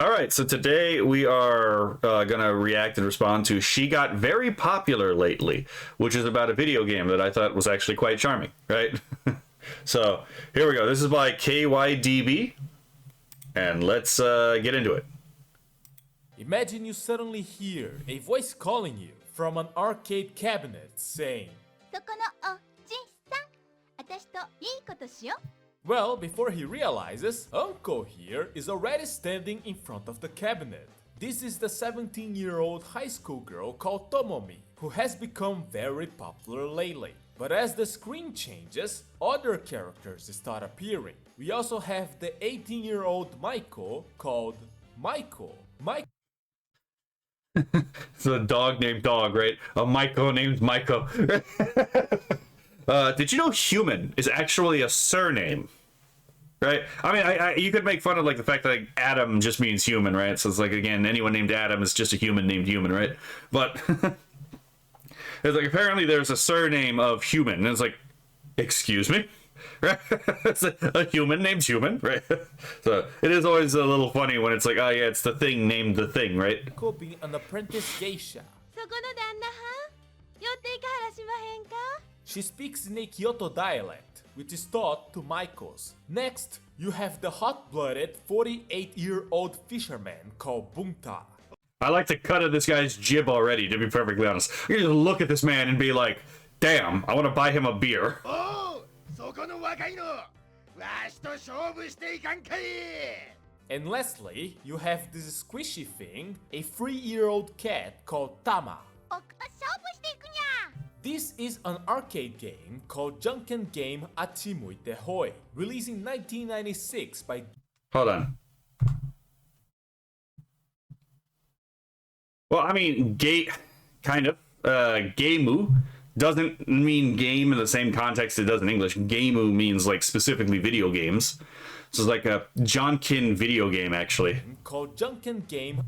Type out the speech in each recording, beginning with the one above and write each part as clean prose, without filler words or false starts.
All right, so today we are going to react and respond to She Got Very Popular Lately, which is about a video game that I thought was actually quite charming, right? So here we go. This is by KYDB, and let's get into it. Imagine you suddenly hear a voice calling you from an arcade cabinet saying, そこのおじさん、私といいことしよう。 well, before he realizes, Uncle here is already standing in front of the cabinet. This is the 17-year-old high school girl called Tomomi, who has become very popular lately. But as the screen changes, other characters start appearing. We also have the 18-year-old Maiko called Maiko. It's a dog named Dog, right? A Maiko named Maiko. Did you know human is actually a surname? Right? I mean, you could make fun of like the fact that like, Adam just means human, right? So it's like, again, anyone named Adam is just a human named human, right? But it's like apparently there's a surname of human, and it's like, excuse me? Right? It's a human named human, right? So it is always a little funny when it's like, oh yeah, it's the thing named the thing, right? Maiko being an apprentice geisha. そこの旦那はん、寄っていかはらしまへんか？ She speaks in a Kyoto dialect, which is taught to Maikos. Next, you have the hot-blooded 48-year-old fisherman called Bunta. I like the cut of this guy's jib already, to be perfectly honest. You just look at this man and be like, damn, I want to buy him a beer. And lastly, you have this squishy thing, a 3-year-old cat called Tama. 勝負していくにゃ。 This is an arcade game called Junken Game Achimuite Hoi, released in 1996 by... Hold on. Well, I mean, kind of. Gameu doesn't mean game in the same context it does in English. Gameu means, like, specifically video games. So it's like a Jonkin video game, actually. Called Junken Game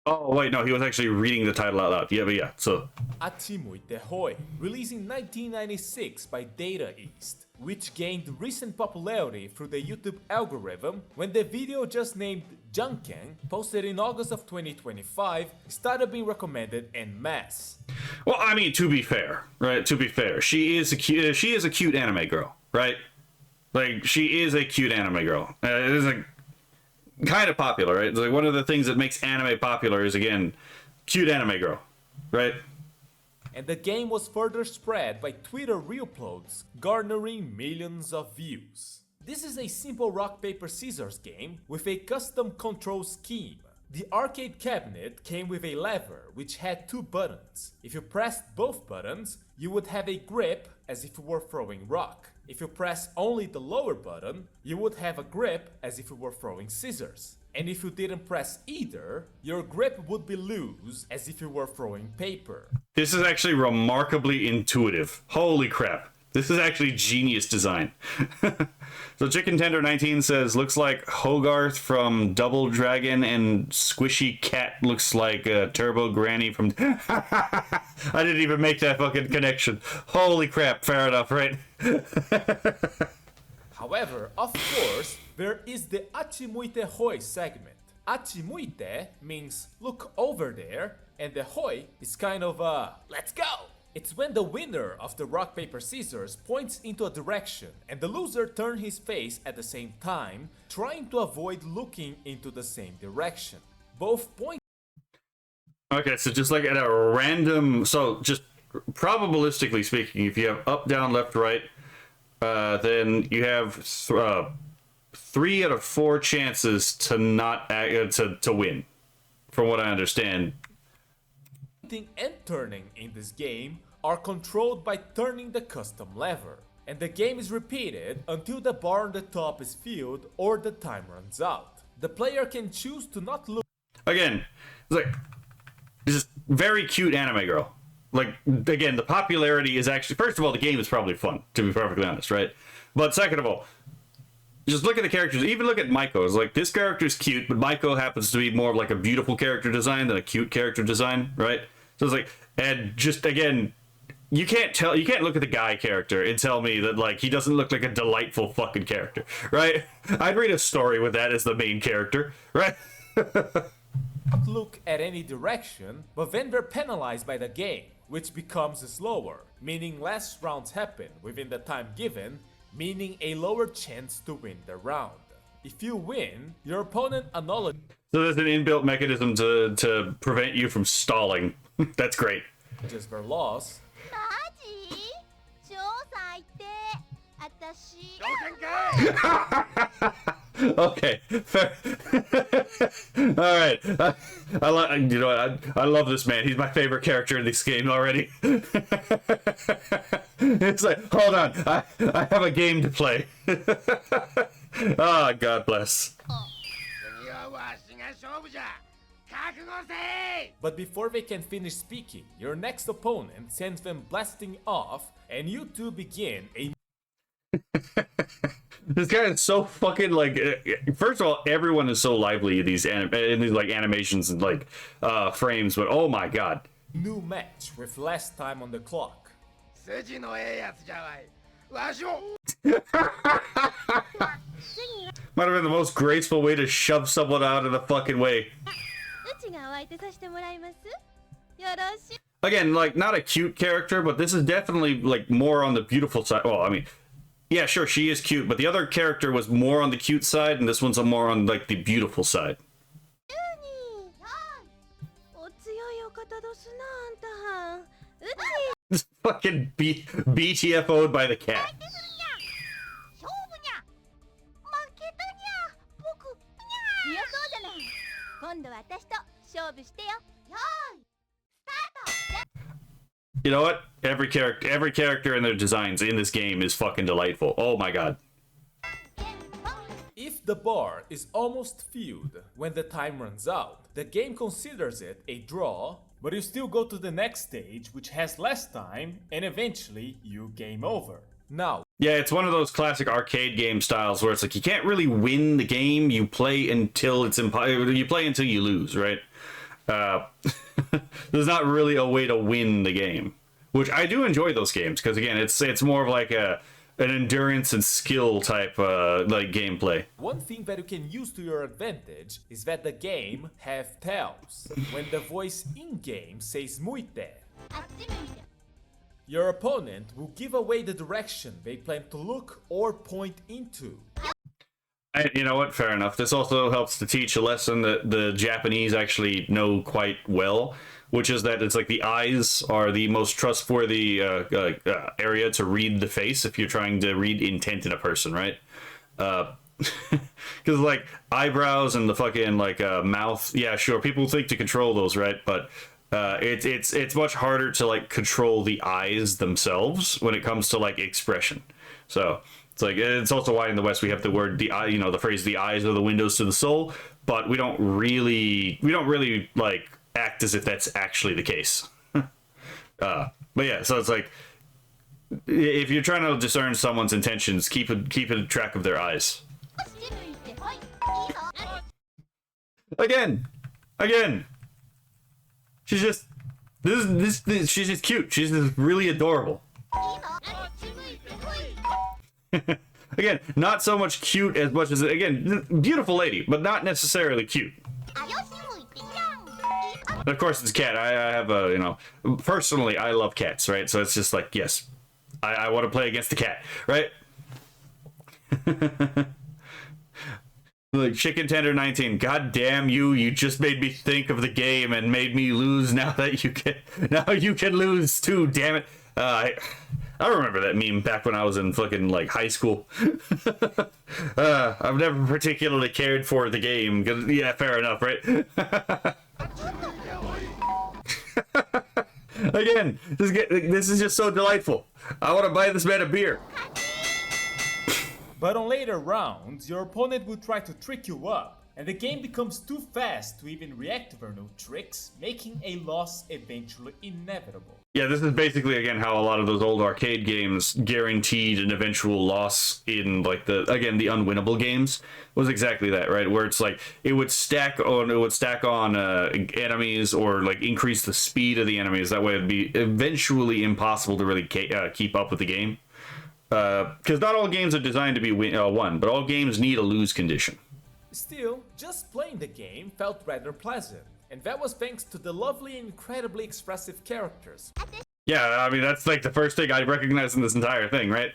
Oh, wait, no, he was actually reading the title out loud. Yeah, but yeah, so... Achimuite Hoi, released in 1996 by Data East, which gained recent popularity through the YouTube algorithm when the video just named Junken, posted in August of 2025, started being recommended en masse. Well, I mean, to be fair, right? To be fair, she is a cute anime girl, right? Like, she is a cute anime girl. It is a... kind of popular, right? It's like one of the things that makes anime popular is, again, cute anime girl, right? And the game was further spread by Twitter reuploads, garnering millions of views. This is a simple rock paper scissors game with a custom control scheme. The arcade cabinet came with a lever which had 2 buttons. If you pressed both buttons, you would have a grip as if you were throwing rock. If you press only the lower button, you would have a grip as if you were throwing scissors. And if you didn't press either, your grip would be loose as if you were throwing paper. This is actually remarkably intuitive. Holy crap. This is actually genius design. So Chicken Tender 19 says, looks like Hogarth from Double Dragon and Squishy Cat looks like Turbo Granny from... I didn't even make that fucking connection. Holy crap, fair enough, right? However, of course, there is the Achimuite Hoi segment. Achimuite means look over there, and the Hoi is kind of let's go! It's when the winner of the rock paper scissors points into a direction and the loser turns his face at the same time, trying to avoid looking into the same direction. Both points. Okay, so just like at a random... So just probabilistically speaking, if you have up, down, left, right, then you have 3 out of 4 chances to not to win, from what I understand. And turning in this game are controlled by turning the custom lever, and the game is repeated until the bar on the top is filled or the time runs out. The player can choose to not look. Again, it's like just very cute anime girl. Like, again, the popularity is actually, first of all, the game is probably fun, to be perfectly honest, right? But second of all, just look at the characters. Even look at Maiko. It's like, this character is cute, but Maiko happens to be more of like a beautiful character design than a cute character design, right? So it's like, and just, again, you can't look at the guy character and tell me that, like, he doesn't look like a delightful fucking character, right? I'd read a story with that as the main character, right? look at any direction, but then they're penalized by the game, which becomes slower, meaning less rounds happen within the time given, meaning a lower chance to win the round. If you win, your opponent acknowledges So there's an inbuilt mechanism to prevent you from stalling. That's great. their loss, マジ超最低私 Okay, fair. All right. I like, you know what? I love this man. He's my favorite character in this game already. It's like, hold on, I have a game to play. Ah, God bless. but before they can finish speaking, your next opponent sends them blasting off, and you two begin a This guy is so fucking like. First of all, everyone is so lively in these like animations and like frames, but oh my god. new match with less time on the clock. Might have been the most graceful way to shove someone out of the fucking way. うちがお相手させてもらいますよろし Again, like not a cute character, but this is definitely like more on the beautiful side. Well, I mean, yeah, sure, she is cute, but the other character was more on the cute side, and this one's more on like the beautiful side. にお強いお方ですなあんたはんうち Just fucking BTFO'd by the cat. 勝負にゃ負けたにゃ僕にゃ強そうじゃない今度は私と勝負してよよーいスタート You know what? Every character and their designs in this game is fucking delightful. Oh my god. If the bar is almost filled when the time runs out, the game considers it a draw, but you still go to the next stage which has less time, and eventually you game over. Now, Yeah, it's one of those classic arcade game styles where it's like you can't really win the game. You play until it's you play until you lose, right? There's not really a way to win the game, which I do enjoy those games because again, it's more of like an endurance and skill type like gameplay. one thing that you can use to your advantage is that the game have tells. When the voice in-game says muite, あっち向いて your opponent will give away the direction they plan to look or point into. And you know what? Fair enough. This also helps to teach a lesson that the Japanese actually know quite well, which is that it's like the eyes are the most trustworthy area to read the face if you're trying to read intent in a person, right? Because like eyebrows and the fucking like mouth, yeah, sure, people think to control those, right? But it's much harder to like control the eyes themselves when it comes to like expression. So it's like it's also why in the West we have the word the eye, you know, the phrase "the eyes are the windows to the soul," but we don't really like act as if that's actually the case. But yeah, so it's like if you're trying to discern someone's intentions, keep a track of their eyes. あっち向いてほいいいぞ Again. She's just this she's just cute. She's just really adorable. いいぞあっち向いてほい Again, not so much cute as much as again, beautiful lady, but not necessarily cute. あよし向いてにゃん And of course, it's a cat. I have a, you know, personally, I love cats, right? So it's just like, yes, I want to play against the cat, right? Like Chicken Tender 19, god damn you, you just made me think of the game and made me lose now you can lose too, damn it. I remember that meme back when I was in fucking like high school. I've never particularly cared for the game. Yeah, fair enough, right? Again, this is just so delightful. I want to buy this man a beer. But on later rounds, your opponent will try to trick you up, and the game becomes too fast to even react to their new tricks, making a loss eventually inevitable. Yeah, this is basically again how a lot of those old arcade games guaranteed an eventual loss in like the unwinnable games was exactly that, right? Where it's like it would stack on enemies or like increase the speed of the enemies. That way it'd be eventually impossible to really keep up with the game. Because not all games are designed to be won, but all games need a lose condition. Still, just playing the game felt rather pleasant, and that was thanks to the lovely and incredibly expressive characters. Yeah, I mean, that's like the first thing I recognize in this entire thing, right?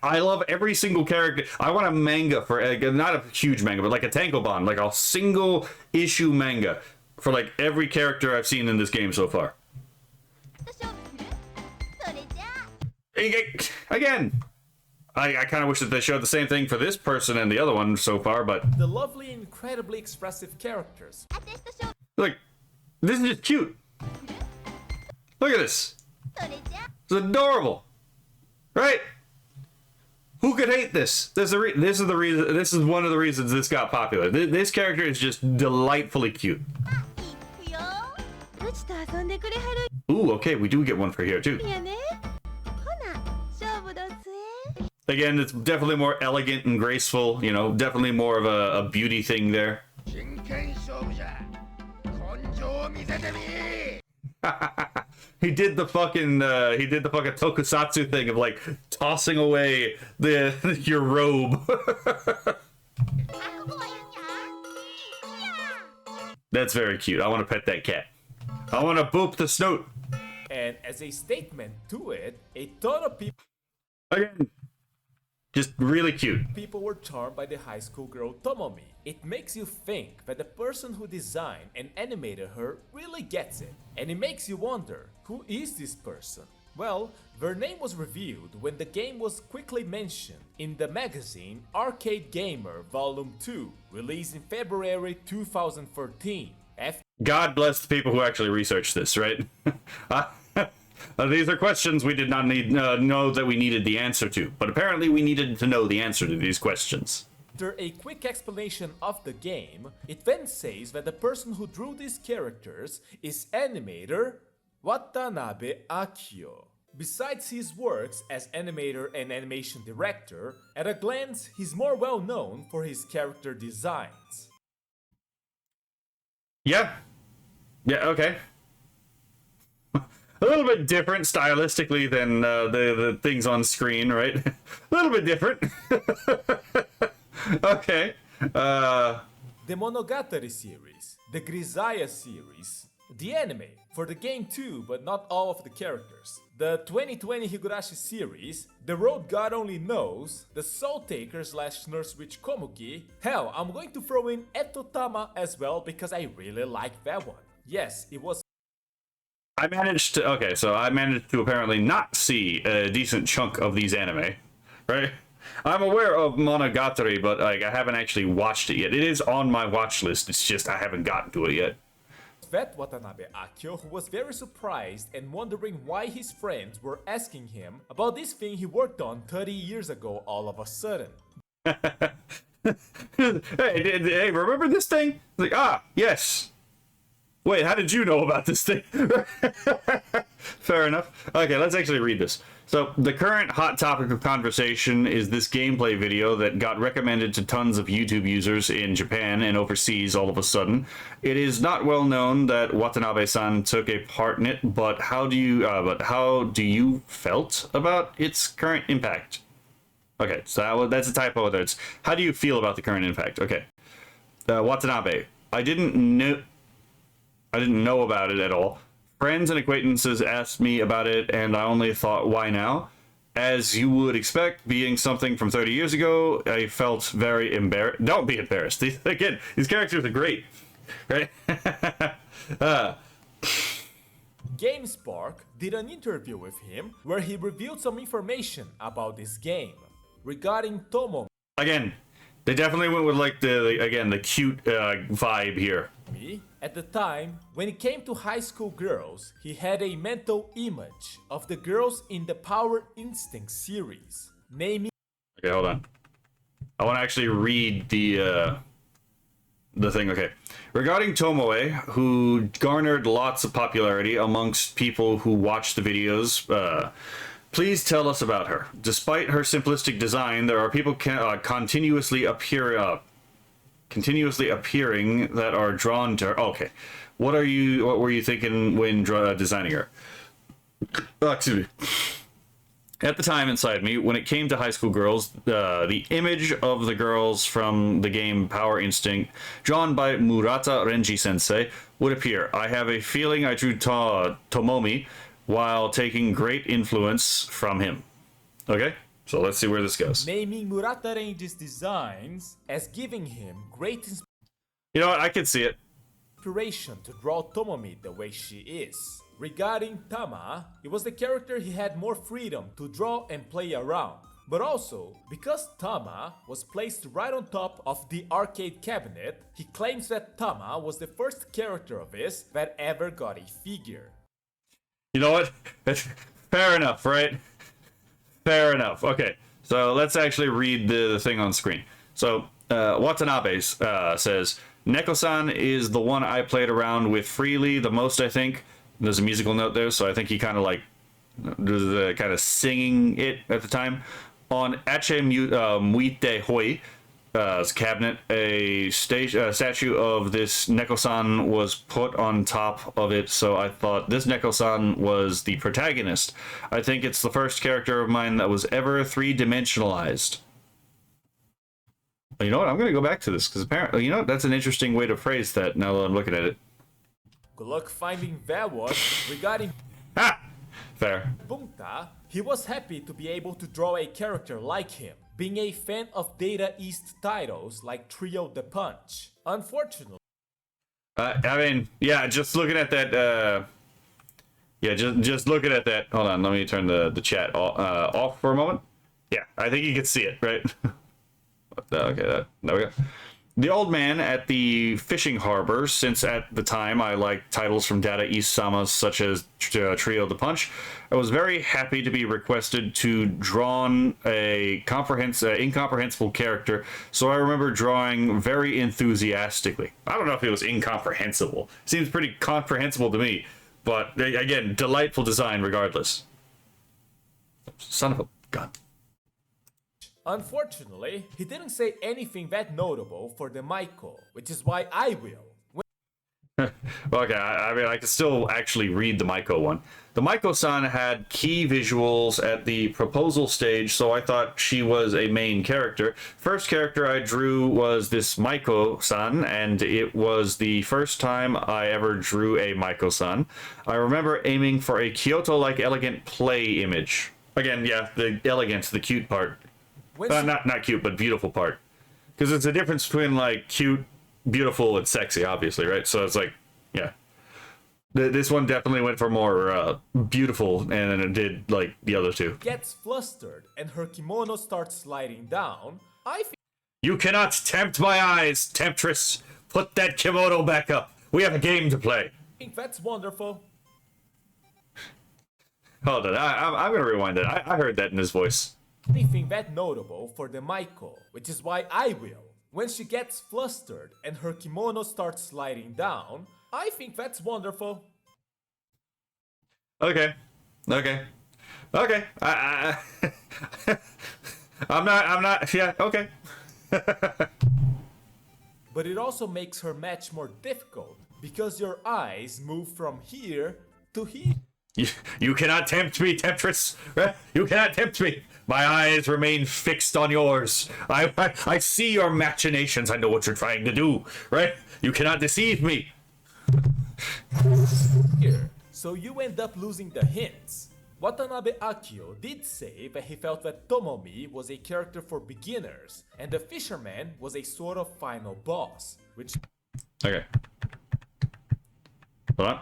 I love every single character. I want a manga for, not a huge manga, but like a tankobon, like a single issue manga for like every character I've seen in this game so far. Again, I kind of wish that they showed the same thing for this person and the other one so far, but... The lovely and incredibly expressive characters. Look, this is just cute. Look at this. It's adorable, right? Who could hate this? This is the reason. This is one of the reasons this got popular. This character is just delightfully cute. Ooh, okay, we do get one for here too. Again, it's definitely more elegant and graceful. You know, definitely more of a beauty thing there. He did the fucking tokusatsu thing of like tossing away your robe. That's very cute. I want to pet that cat. I want to boop the snoot. And as a statement to it, a ton of people Again, just really cute. People were charmed by the high school girl Tomomi. It makes you think that the person who designed and animated her really gets it. And it makes you wonder, who is this person? Well, their name was revealed when the game was quickly mentioned in the magazine Arcade Gamer Volume 2, released in February 2014. God bless the people who actually researched this, right? These are questions we did not know that we needed the answer to, but apparently we needed to know the answer to these questions. After a quick explanation of the game, it then says that the person who drew these characters is animator Watanabe Akio. Besides his works as animator and animation director, at a glance he's more well known for his character designs. Yeah, okay. A little bit different stylistically than the things on screen, right? A little bit different. Okay. The Monogatari series, the Grisaya series, the anime, for the game too, but not all of the characters, the 2020 Higurashi series, the Road God Only Knows, the Soul Taker / Nurse Witch Komugi, hell, I'm going to throw in Etotama as well because I really like that one. Yes, it was. I managed to apparently not see a decent chunk of these anime, right? I'm aware of Monogatari, but like I haven't actually watched it yet. It is on my watch list. It's just I haven't gotten to it yet. That Watanabe Akio, who was very surprised and wondering why his friends were asking him about this thing he worked on 30 years ago all of a sudden. Hey, remember this thing? Like, yes. Wait, how did you know about this thing? Fair enough. Okay, let's actually read this. So, the current hot topic of conversation is this gameplay video that got recommended to tons of YouTube users in Japan and overseas all of a sudden. It is not well known that Watanabe-san took a part in it, but how do you felt about its current impact? Okay, so that's a typo there. It's how do you feel about the current impact? Okay. Watanabe, I didn't know about it at all. Friends and acquaintances asked me about it, and I only thought, why now? As you would expect, being something from 30 years ago, I felt very embarrassed. Don't be embarrassed. Again, these characters are great, right? GameSpark did an interview with him where he revealed some information about this game. Regarding Tomo, again, they definitely went with like the cute vibe here. At the time, when it came to high school girls, he had a mental image of the girls in the Power Instinct series, naming. Okay, hold on. I want to actually read the thing. Okay, regarding Tomoe, who garnered lots of popularity amongst people who watched the videos. Please tell us about her. Despite her simplistic design, there are people continuously appearing that are drawn to her. Okay, what were you thinking when designing her? Excuse me. At the time inside me, when it came to high school girls, the image of the girls from the game Power Instinct, drawn by Murata Renji Sensei, would appear. I have a feeling I drew Tomomi while taking great influence from him. Okay, so let's see where this goes. Naming Murata Renji's designs as giving him great You know what? I can see it. inspiration to draw Tomomi the way she is. Regarding Tama, it was the character he had more freedom to draw and play around. But also, because Tama was placed right on top of the arcade cabinet, he claims that Tama was the first character of his that ever got a figure. You know what? Fair enough, right? Fair enough. Okay, so let's actually read the thing on screen. So, Watanabe says, Neko-san is the one I played around with freely the most, I think. There's a musical note there, so I think he kind of like was kind of singing it at the time. On Ache Muite Hoi cabinet, a statue of this Neko-san was put on top of it, so I thought this Neko-san was the protagonist. I think it's the first character of mine that was ever three-dimensionalized. You know what? I'm going to go back to this, because apparently, you know, that's an interesting way to phrase that now that I'm looking at it. Good luck finding that one. Regarding Ha! Fair. Bunta, he was happy to be able to draw a character like him, being a fan of Data East titles like Trio the Punch. Unfortunately, I mean, yeah, just looking at that, just looking at that. Hold on, let me turn the chat off for a moment. Yeah, I think you can see it, right? Okay, there we go. The old man at the fishing harbor, since at the time I liked titles from Data East Samas such as Trio the Punch, I was very happy to be requested to draw a incomprehensible character, so I remember drawing very enthusiastically. I don't know if it was incomprehensible. Seems pretty comprehensible to me, but again, delightful design regardless. Son of a gun. Unfortunately, he didn't say anything that notable for the Maiko, which is why I will. Okay, I mean, I can still actually read the Maiko one. The Maiko-san had key visuals at the proposal stage, so I thought she was a main character. First character I drew was this Maiko-san, and it was the first time I ever drew a Maiko-san. I remember aiming for a Kyoto-like elegant play image. Again, yeah, the elegance, the cute part. Not cute, but beautiful part. Because it's a difference between, like, cute, beautiful, and sexy, obviously, right? So it's like, yeah. This one definitely went for more beautiful than it did, like, the other two. Gets flustered and her kimono starts sliding down. You cannot tempt my eyes, temptress. Put that kimono back up. We have a game to play. I think that's wonderful. Hold on, I'm going to rewind it. I heard that in his voice. Anything that notable for the Maiko, which is why I will. When she gets flustered and her kimono starts sliding down, I think that's wonderful. Okay. I'm not, yeah, okay. But it also makes her match more difficult, because your eyes move from here to here. You cannot tempt me, temptress. You cannot tempt me. My eyes remain fixed on yours. I see your machinations. I know what you're trying to do, right? You cannot deceive me. Here, so you end up losing the hints. Watanabe Akio did say that he felt that Tomomi was a character for beginners, and the fisherman was a sort of final boss, which... Okay. Hold on.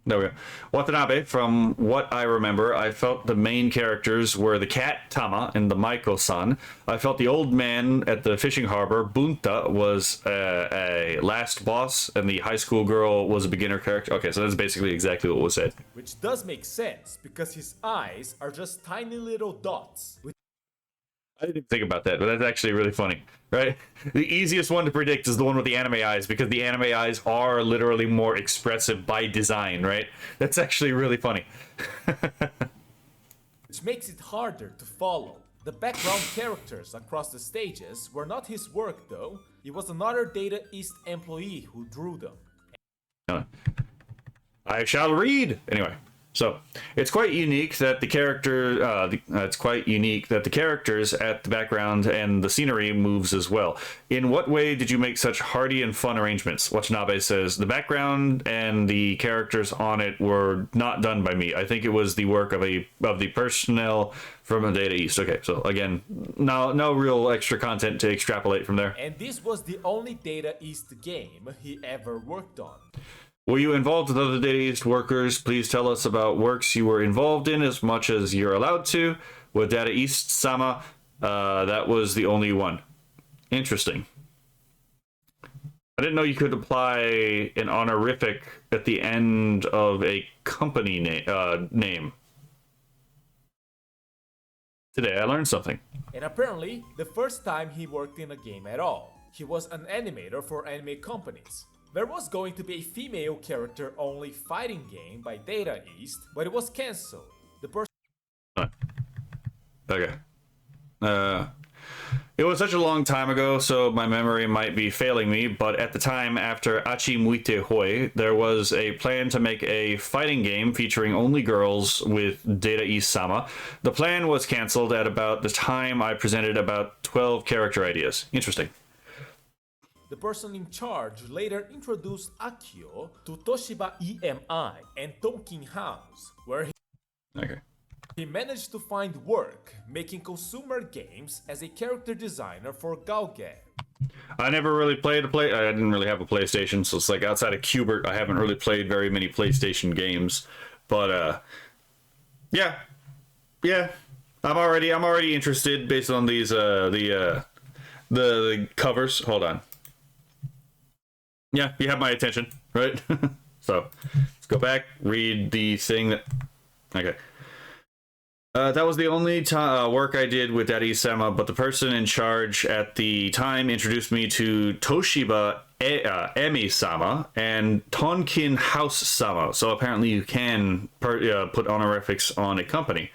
There we go. Watanabe, from what I remember, I felt the main characters were the cat, Tama, and the Maiko-san. I felt the old man at the fishing harbor, Bunta, was a last boss, and the high school girl was a beginner character. Okay, so that's basically exactly what was said. Which does make sense, because his eyes are just tiny little dots. I didn't think about that, but that's actually really funny, right? The easiest one to predict is the one with the anime eyes, because the anime eyes are literally more expressive by design, right? That's actually really funny. Which makes it harder to follow. The background characters across the stages were not his work though, it was another Data East employee who drew them. I shall read! Anyway, So it's quite unique that the character. It's quite unique that the characters at the background and the scenery moves as well. In what way did you make such hearty and fun arrangements? Watanabe says the background and the characters on it were not done by me. I think it was the work of the personnel from Data East. Okay, so again, no real extra content to extrapolate from there. And this was the only Data East game he ever worked on. Were you involved with other Data East workers? Please tell us about works you were involved in as much as you're allowed to. With Data East Sama, that was the only one. Interesting. I didn't know you could apply an honorific at the end of a company name. Today I learned something. And apparently, the first time he worked in a game at all. He was an animator for anime companies. There was going to be a female character-only fighting game by Data East, but it was cancelled. The person... Okay. It was such a long time ago, so my memory might be failing me, but at the time, after Achi Muite Hoi, there was a plan to make a fighting game featuring only girls with Data East Sama. The plan was cancelled at about the time I presented about 12 character ideas. Interesting. The person in charge later introduced Akio to Toshiba EMI and Tonkin House, where he managed to find work making consumer games as a character designer for Gauge. I never really played I didn't really have a PlayStation, so it's like outside of Qbert, I haven't really played very many PlayStation games. But yeah, I'm already interested based on these the covers. Hold on. Yeah, you have my attention, right? So let's go back, read the thing that. Okay. That was the only work I did with Daddy Sama, but the person in charge at the time introduced me to Toshiba Emi-sama and Tonkin House-sama, so apparently you can put honorifics on a company.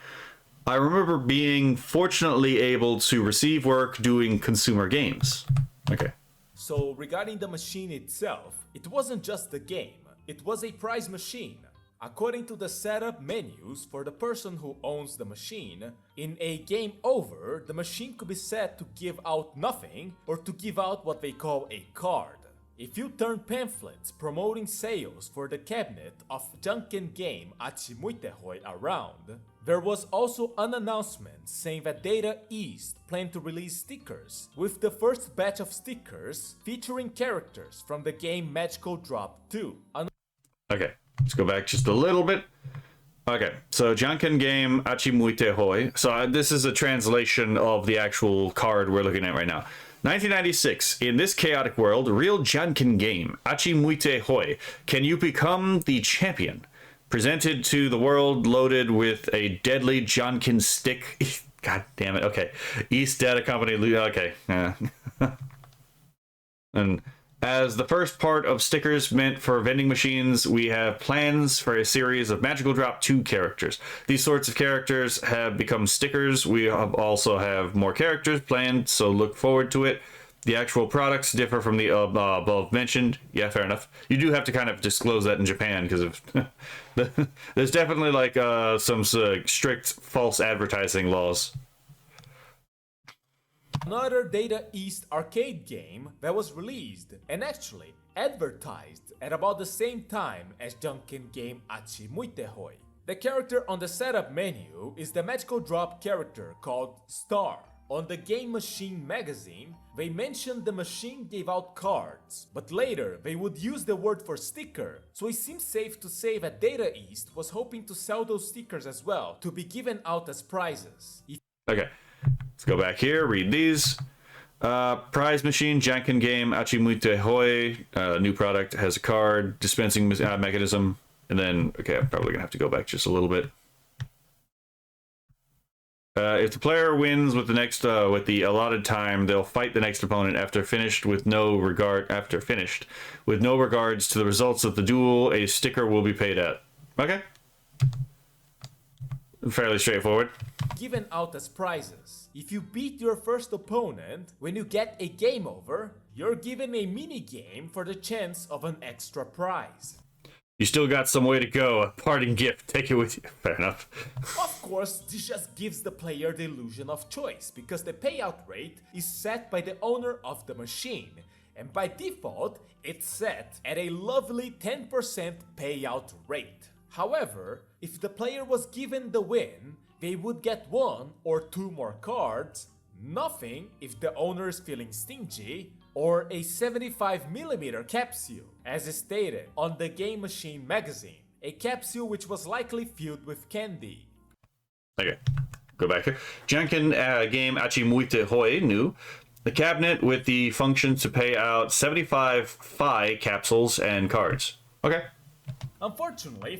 I remember being fortunately able to receive work doing consumer games. Okay. So regarding the machine itself, it wasn't just a game, it was a prize machine. According to the setup menus for the person who owns the machine, in a game over, the machine could be set to give out nothing or to give out what they call a card. If you turn pamphlets promoting sales for the cabinet of Junken game Achimuitehoi around, there was also an announcement saying that Data East planned to release stickers, with the first batch of stickers featuring characters from the game Magical Drop 2. Okay, let's go back just a little bit. Okay, so Junken game Achimuitehoi. So this is a translation of the actual card we're looking at right now. 1996. In this chaotic world, real Janken game, Achimuite Hoi, can you become the champion? Presented to the world loaded with a deadly Janken stick. God damn it. Okay. East Data Company. Okay. And as the first part of stickers meant for vending machines, we have plans for a series of Magical Drop 2 characters. These sorts of characters have become stickers. We also have more characters planned, so look forward to it. The actual products differ from the above mentioned. Yeah, fair enough. You do have to kind of disclose that in Japan because of there's definitely like some strict false advertising laws. Another Data East arcade game that was released and actually advertised at about the same time as Junken game Achimuitehoi. The character on the setup menu is the Magical Drop character called Star. On the Game Machine magazine, they mentioned the machine gave out cards, but later they would use the word for sticker, so it seems safe to say that Data East was hoping to sell those stickers as well to be given out as prizes. Okay, let's go back here, read these. Prize machine, Janken game, Achimuite Hoi, new product, has a card, dispensing mechanism, and then, okay, I'm probably gonna have to go back just a little bit. If the player wins with the next with the allotted time, they'll fight the next opponent after finished with no regards to the results of the duel. A sticker will be paid out. Okay, fairly straightforward. Given out as prizes. If you beat your first opponent, when you get a game over, you're given a mini game for the chance of an extra prize. You still got some way to go. A parting gift. Take it with you. Fair enough. Of course, this just gives the player the illusion of choice, because the payout rate is set by the owner of the machine, and by default, it's set at a lovely 10% payout rate. However, if the player was given the win, they would get 1 or 2 more cards, nothing if the owner is feeling stingy, or a 75mm capsule, as is stated on the Game Machine magazine, a capsule which was likely filled with candy. Okay, go back here. Janken game Achimuite Hoi new. The cabinet with the function to pay out 75 Phi capsules and cards. Okay. Unfortunately,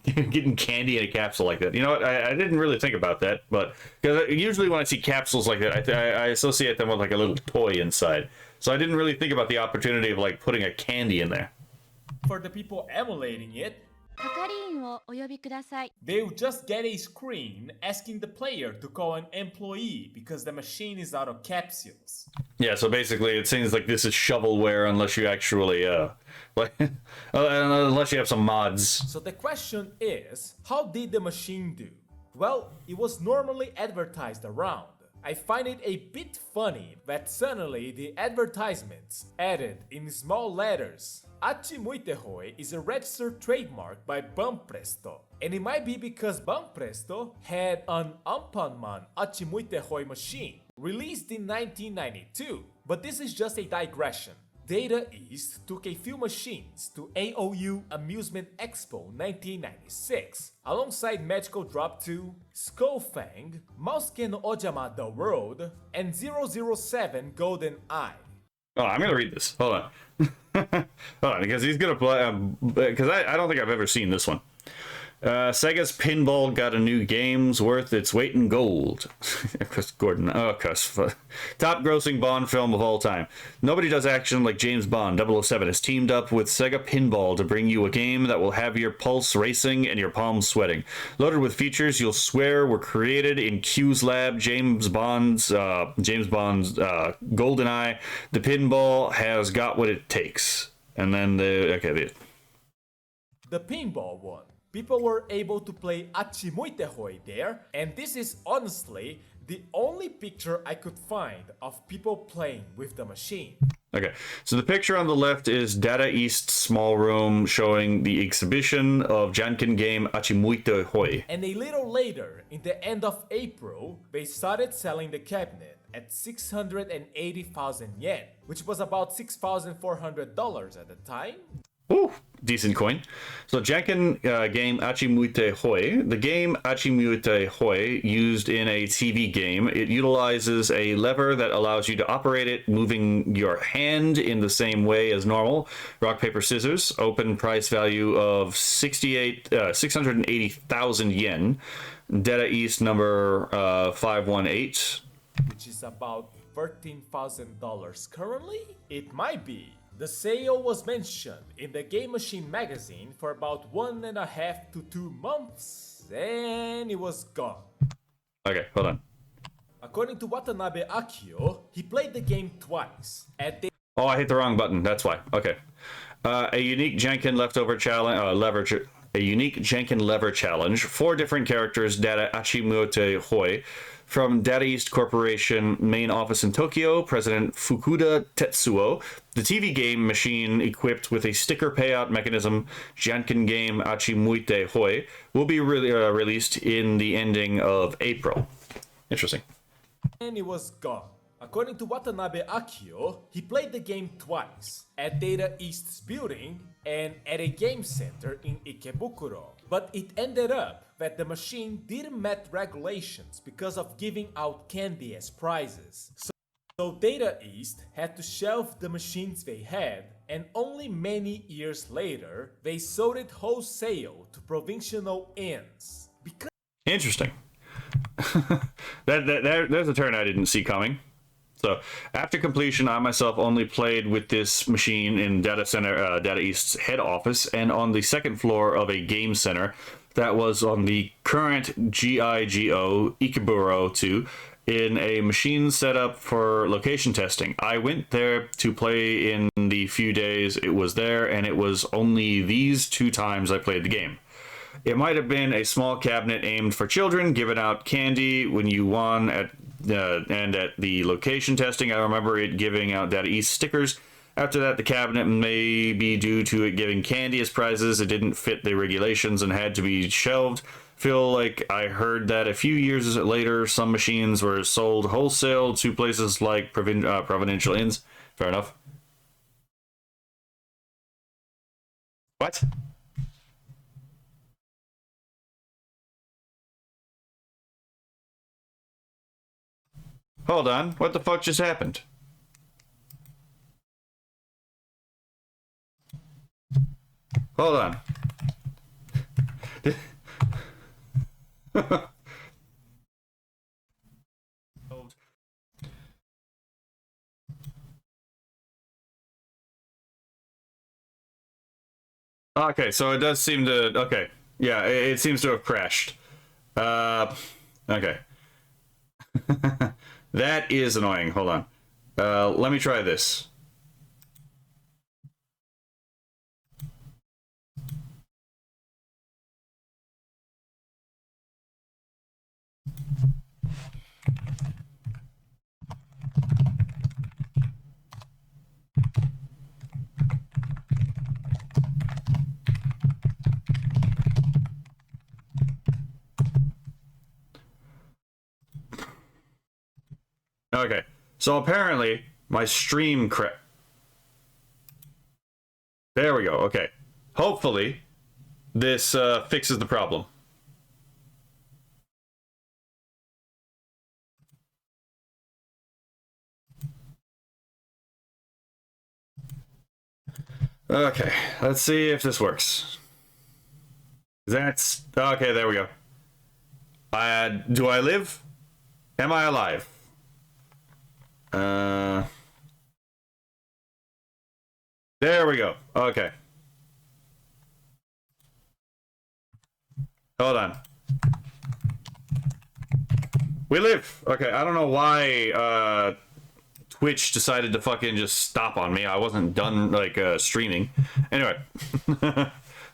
Getting candy in a capsule like that. You know what? I didn't really think about that, but because usually when I see capsules like that, I associate them with like a little toy inside. So I didn't really think about the opportunity of like putting a candy in there. for the people emulating it, 係員をお呼びください。 they'll just get a screen asking the player to call an employee because the machine is out of capsules. Yeah, so basically it seems like this is shovelware unless you actually, like, unless you have some mods. So the question is, how did the machine do? Well, it was normally advertised around. I find it a bit funny that suddenly the advertisements added in small letters Achimuitehoi is a registered trademark by Banpresto, and it might be because Banpresto had an Ampanman Achimuitehoi machine released in 1992, but this is just a digression. Data East took a few machines to AOU Amusement Expo 1996, alongside Magical Drop 2, Skullfang, Mousekin Ojama The World, and 007 Golden Eye. Oh, I'm gonna read this. Hold on. Hold on, because he's gonna play. Because I don't think I've ever seen this one. Sega's Pinball got a new game's worth its weight in gold. Chris Gordon. Oh, Chris. Top grossing Bond film of all time. Nobody does action like James Bond. 007 has teamed up with Sega Pinball to bring you a game that will have your pulse racing and your palms sweating. Loaded with features you'll swear were created in Q's lab. James Bond's GoldenEye. The pinball has got what it takes. And then the pinball one. People were able to play Achimuitehoi there, and this is honestly the only picture I could find of people playing with the machine. Okay, so the picture on the left is Data East small room showing the exhibition of Janken game Achimuitehoi. And a little later, in the end of April, they started selling the cabinet at 680,000 yen, which was about $6,400 at the time. Ooh, decent coin. So Janken game Achimuitehoi. The game Achimuitehoi used in a TV game. It utilizes a lever that allows you to operate it moving your hand in the same way as normal. Rock, paper, scissors. Open price value of 680,000 yen. Data East number 518. Which is about $13,000 currently? It might be. The sale was mentioned in the Game Machine magazine for about 1.5 to 2 months, and it was gone. Okay, hold on. According to Watanabe Akio, he played the game twice. Oh, I hit the wrong button. That's why. Okay. A unique Janken leftover challenge, a unique Janken lever challenge. 4 different characters. Data Achimuitehoi. From Data East Corporation main office in Tokyo, President Fukuda Tetsuo. The TV game machine equipped with a sticker payout mechanism, Janken game Achimuitehoi, will be released in the ending of April. Interesting. And it was gone. According to Watanabe Akio, he played the game twice, at Data East's building and at a game center in Ikebukuro. But it ended up that the machine didn't meet regulations because of giving out candy as prizes. So Data East had to shelve the machines they had, and only many years later, they sold it wholesale to provincial inns. Interesting. There's a turn I didn't see coming. So after completion, I myself only played with this machine in Data East's head office and on the second floor of a game center that was on the current GIGO Ikeburo 2 in a machine set up for location testing. I went there to play in the few days it was there, and it was only these 2 times I played the game. It might have been a small cabinet aimed for children, giving out candy when you won and at the location testing, I remember it giving out Data East stickers. After that, the cabinet may be due to it giving candy as prizes. It didn't fit the regulations and had to be shelved. Feel like I heard that a few years later, some machines were sold wholesale to places like provincial inns. Fair enough. What? Hold on. What the fuck just happened? Hold on. Okay, so it does seem to... Okay. Yeah, it seems to have crashed. Okay. That is annoying. Hold on. Let me try this. Okay, so apparently my stream There we go, okay. Hopefully this fixes the problem. Okay, let's see if this works. That's... Okay, there we go. Do I live? Am I alive? There we go. Okay. Hold on. We live. Okay, I don't know why Twitch decided to fucking just stop on me. I wasn't done like streaming. Anyway.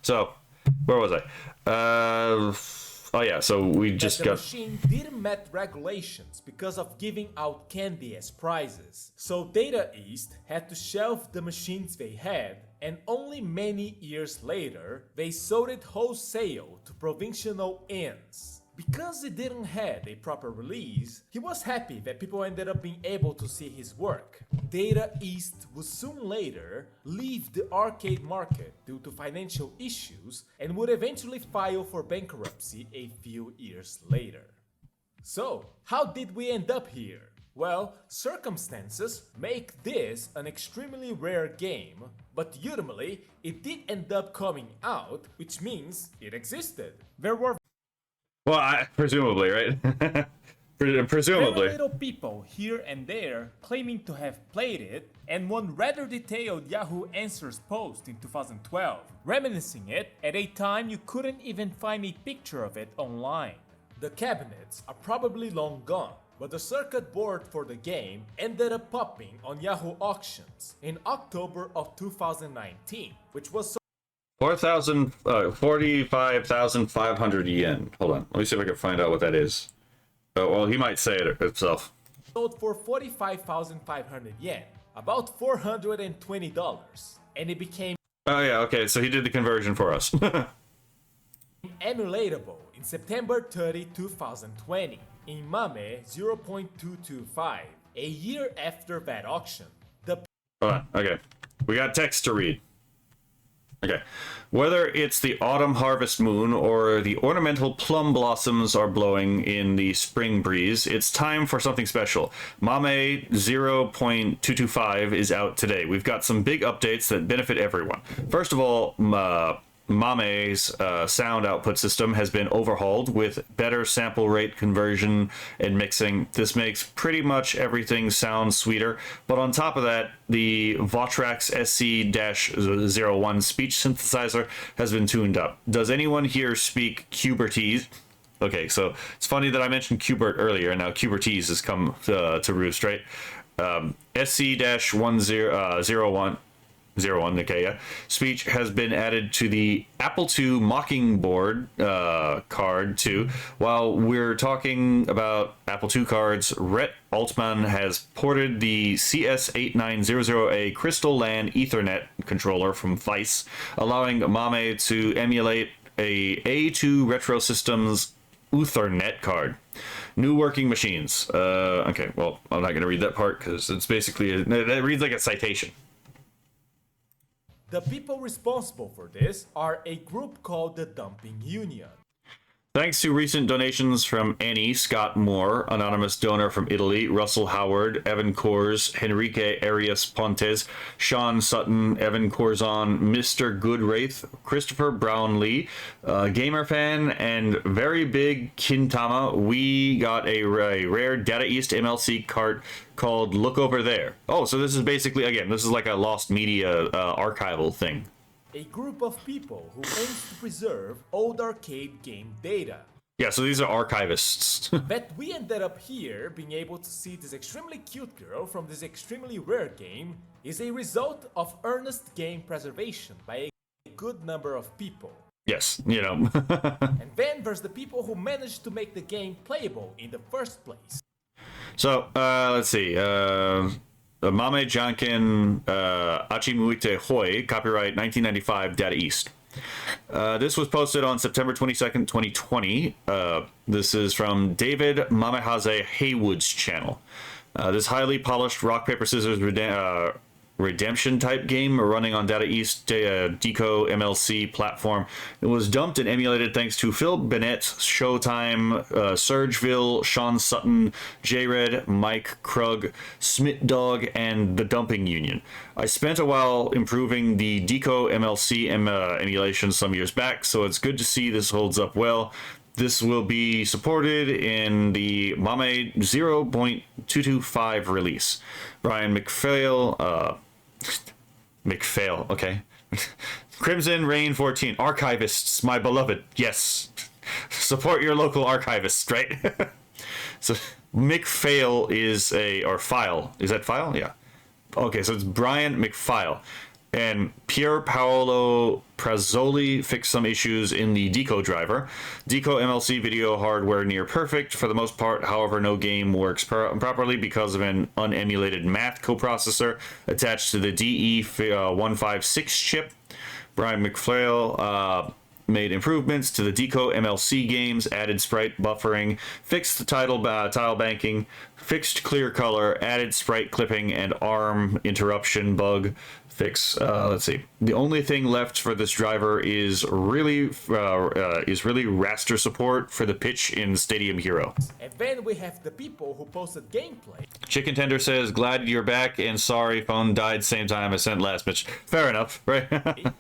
So, where was I? Oh yeah, so we just got... The machine didn't met regulations because of giving out candy as prizes. So Data East had to shelve the machines they had, and only many years later, they sold it wholesale to provincial inns. Because it didn't have a proper release, he was happy that people ended up being able to see his work. Data East would soon later leave the arcade market due to financial issues and would eventually file for bankruptcy a few years later. So, how did we end up here? Well, circumstances make this an extremely rare game, but ultimately it did end up coming out, which means it existed. There were Well, presumably, right? Presumably. very little people here and there claiming to have played it, and one rather detailed Yahoo Answers post in 2012, reminiscing it at a time you couldn't even find a picture of it online. The cabinets are probably long gone, but the circuit board for the game ended up popping on Yahoo Auctions in October of 2019, which was 45,500 yen. Hold on, let me see if I can find out what that is. Oh, well, he might say it himself. sold for 45,500 yen, about $420, and it became Oh yeah, okay, so he did the conversion for us. emulatable in September 30, 2020 in MAME 0.225, a year after that auction. The Hold on, okay. We got text to read. Okay. Whether it's the autumn harvest moon or the ornamental plum blossoms are blowing in the spring breeze, it's time for something special. Mame 0.225 is out today. We've got some big updates that benefit everyone. First of all, Mame's sound output system has been overhauled with better sample rate conversion and mixing. This makes pretty much everything sound sweeter, but on top of that, the Votrax SC-01 speech synthesizer has been tuned up. Does anyone here speak Cubertese? Okay, so it's funny that I mentioned Qbert earlier, and now Qbertese has come to roost, right? SC-1001 okay, yeah. Speech has been added to the Apple II Mockingbird card too. While we're talking about Apple II cards, Rhett Altman has ported the CS8900A Crystal LAN Ethernet controller from Vice, allowing Mame to emulate a A2 Retro Systems Ethernet card. New working machines. Okay, well, I'm not going to read that part because it's basically it reads like a citation. The people responsible for this are a group called the Dumping Union. Thanks to recent donations from Annie Scott Moore, anonymous donor from Italy, Russell Howard, Evan Kors, Henrique Arias Pontes, Sean Sutton, Evan Corzon, Mr. Goodwraith, Christopher Brownlee, Gamer Fan, and very big Kintama, we got a rare Data East MLC cart called Look Over There. Oh, so this is basically, again, this is like a lost media archival thing. A group of people who aims to preserve old arcade game data. Yeah, so these are archivists. But we ended up here being able to see this extremely cute girl from this extremely rare game is a result of earnest game preservation by a good number of people. Yes, you know. And then there's the people who managed to make the game playable in the first place. So, let's see. Mame Jankin Achimuite Hoi, copyright 1995, Data East. This was posted on September 22nd, 2020. This is from David Mamehaze Haywood's channel. This highly polished rock, paper, scissors redemption type game running on Data East Deco MLC platform. It was dumped and emulated thanks to Phil Bennett, Showtime, Surgeville, Sean Sutton, J-Red, Mike Krug, Smit Dog, and the Dumping Union. I spent a while improving the Deco MLC emulation some years back, so it's good to see this holds up well. This will be supported in the Mame 0.225 release. Brian McPhail, okay. Crimson Rain 14, archivists, my beloved, yes. Support your local archivist, right? So McPhail is or File, is that File? Yeah. Okay, so it's Brian McPhail. And Pier Paolo Prazzoli fixed some issues in the Deco driver. Deco MLC video hardware near perfect for the most part. However, no game works properly because of an unemulated math coprocessor attached to the DE156 chip. Brian McPhail made improvements to the Deco MLC games, added sprite buffering, fixed the tile banking, fixed clear color, added sprite clipping, and ARM interruption bug fix. Let's see. The only thing left for this driver is really raster support for the pitch in Stadium Hero. And then we have the people who posted gameplay. Chicken Tender says, glad you're back and sorry phone died same time I sent last pitch. Fair enough, right?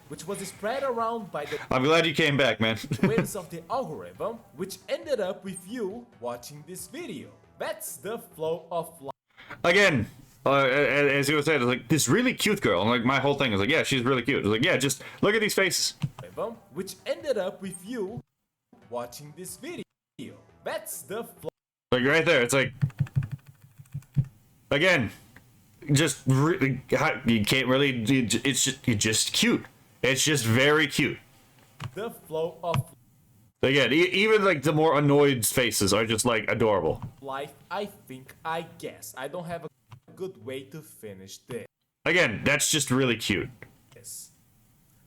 Which was spread around by the I'm glad you came back, man. twins of the algorithm, which ended up with you watching this video. That's the flow of life. Again, as you were saying, it's like this really cute girl. And like my whole thing is like, yeah, she's really cute. It's like, yeah, just look at these faces. Which ended up with you watching this video. That's the flow. Like right there, it's like, again, just really, you can't really. It's just cute. It's just very cute. The flow of Again, even like the more annoyed faces are just like adorable. life. I guess. I don't have a good way to finish this. Again, that's just really cute.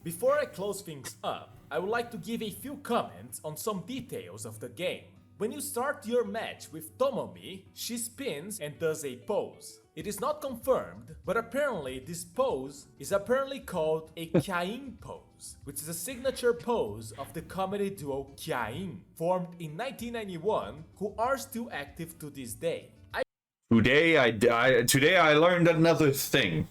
Before I close things up, I would like to give a few comments on some details of the game. When you start your match with Tomomi, she spins and does a pose. It is not confirmed, but apparently this pose is apparently called a Kyain pose, which is a signature pose of the comedy duo Kyain, formed in 1991, who are still active to this day. Today I learned another thing.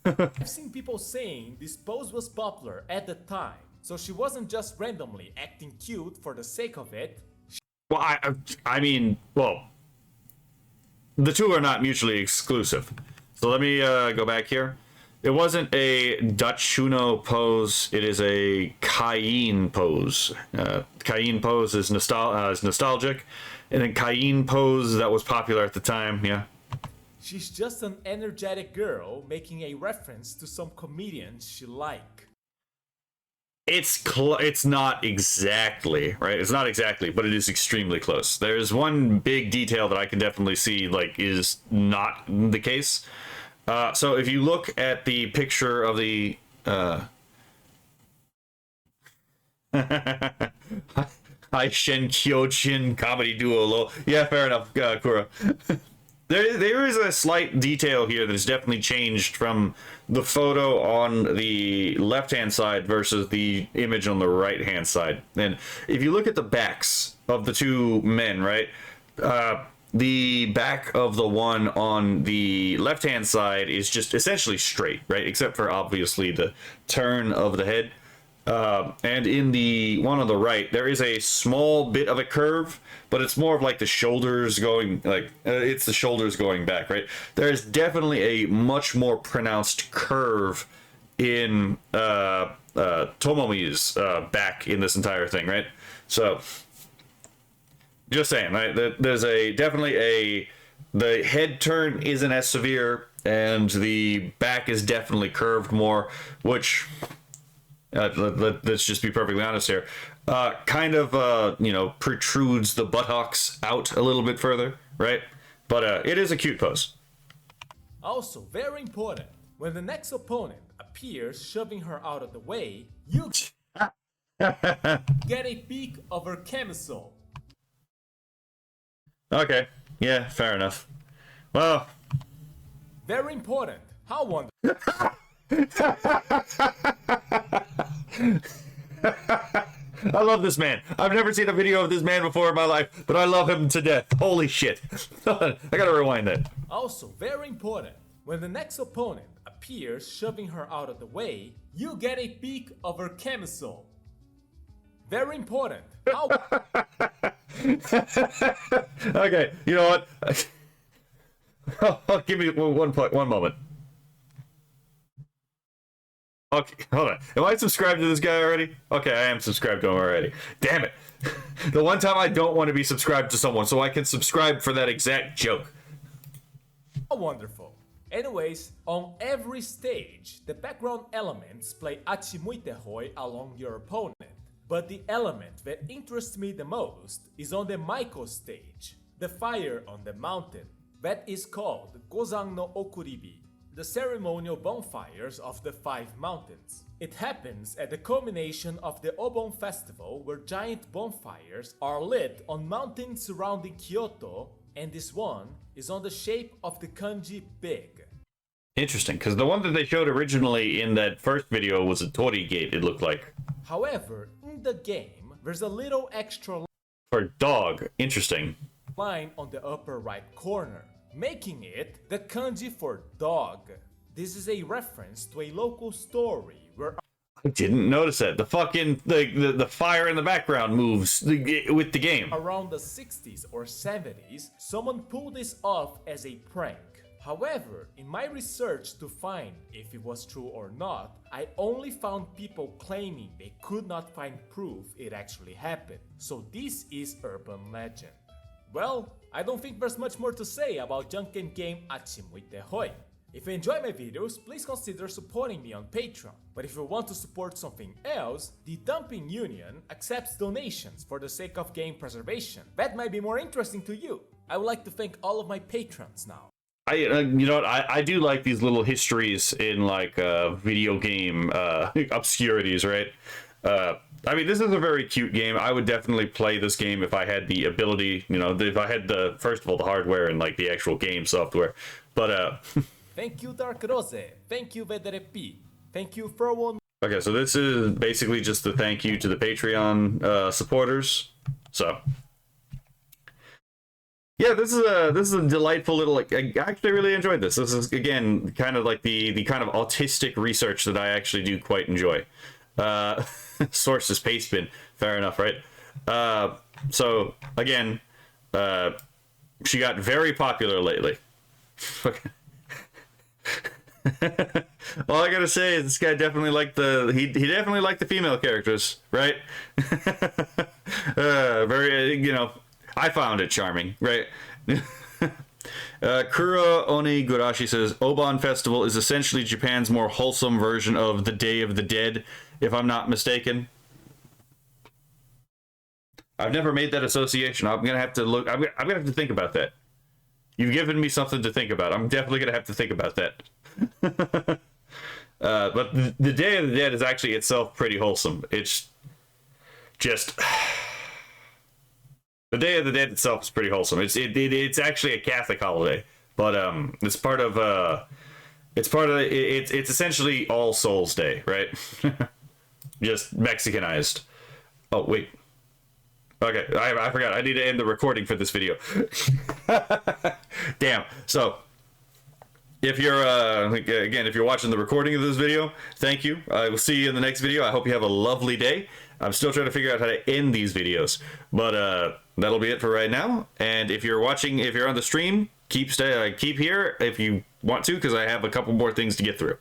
I've seen people saying this pose was popular at the time, so she wasn't just randomly acting cute for the sake of it. Well, I mean, well, the two are not mutually exclusive. So let me go back here. It wasn't a Dutch Shuno pose. It is a Cayenne pose. Cayenne pose is nostalgic, and then Cayenne pose that was popular at the time. Yeah. She's just an energetic girl making a reference to some comedians she like. It's not exactly right. It's not exactly, but it is extremely close. There's one big detail that I can definitely see like is not the case. So if you look at the picture of the Haishen Kyojin comedy duo lo. Yeah, fair enough, Kura. There is a slight detail here that has definitely changed from the photo on the left-hand side versus the image on the right-hand side. And if you look at the backs of the two men, right? The back of the one on the left-hand side is just essentially straight, right? Except for obviously the turn of the head. And in the one on the right, there is a small bit of a curve, but it's more of like the shoulders going, it's the shoulders going back, right? There is definitely a much more pronounced curve in Tomomi's back in this entire thing, right? So, just saying, right? There's the head turn isn't as severe, and the back is definitely curved more, which... let's just be perfectly honest here. Kind of, protrudes the buttocks out a little bit further, right? But it is a cute pose. Also, very important, when the next opponent appears shoving her out of the way, you get a peek of her camisole. Okay, yeah, fair enough. Well... Very important. How wonderful. I love this man. I've never seen a video of this man before in my life, but I love him to death. Holy shit. I gotta rewind that. Also, very important, when the next opponent appears shoving her out of the way, you get a peek of her camisole. Very important. How... Okay, you know what? Give me one moment. Okay, hold on. Am I subscribed to this guy already? Okay, I am subscribed to him already. Damn it. The one time I don't want to be subscribed to someone, so I can subscribe for that exact joke. Wonderful. Anyways, on every stage, the background elements play Achimuitehoi along your opponent. But the element that interests me the most is on the Maiko stage, the fire on the mountain. That is called Gozan no Okuribi, the ceremonial bonfires of the 5 mountains. It happens at the culmination of the Obon festival, where giant bonfires are lit on mountains surrounding Kyoto, and this one is on the shape of the kanji big. Interesting, because the one that they showed originally in that first video was a Tori gate, it looked like. However, in the game, there's a little extra for dog. Interesting. line on the upper right corner, making it the kanji for dog. This is a reference to a local story where I didn't notice that. The fucking the fire in the background moves with the game. around the 60s or 70s, someone pulled this off as a prank. However, in my research to find if it was true or not, I only found people claiming they could not find proof it actually happened. So this is urban legend. Well, I don't think there's much more to say about Junken game Achimuitehoi. If you enjoy my videos, please consider supporting me on Patreon. But if you want to support something else, the Dumping Union accepts donations for the sake of game preservation. That might be more interesting to you. I would like to thank all of my patrons now. You know what? I do like these little histories in like video game obscurities, right? I mean, this is a very cute game. I would definitely play this game if I had the ability, you know, if I had the, first of all, the hardware and like the actual game software. But Thank you, Dark Rose. Thank you, Vedere P. Thank you, Furwon. okay, so this is basically just the thank you to the Patreon supporters. So yeah, this is a delightful little, like, I actually really enjoyed this. This is, again, kind of like the kind of autistic research that I actually do quite enjoy. Source is Pastebin. Fair enough, right? So, again, she got very popular lately. All I gotta say is this guy definitely liked he definitely liked the female characters, right? Very, I found it charming, right? Kura Onigurashi says, Oban Festival is essentially Japan's more wholesome version of the Day of the Dead, if I'm not mistaken. I've never made that association. I'm gonna have to look. I'm gonna have to think about that. You've given me something to think about. I'm definitely gonna have to think about that. But the Day of the Dead is actually itself pretty wholesome. It's just the Day of the Dead itself is pretty wholesome. It's actually a Catholic holiday, but it's essentially All Souls Day, right? Just Mexicanized. Oh wait. Okay, I forgot. I need to end the recording for this video. Damn. So, if you're if you're watching the recording of this video, thank you. I will see you in the next video. I hope you have a lovely day. I'm still trying to figure out how to end these videos, but that'll be it for right now. And if you're on the stream, keep here if you want to, because I have a couple more things to get through.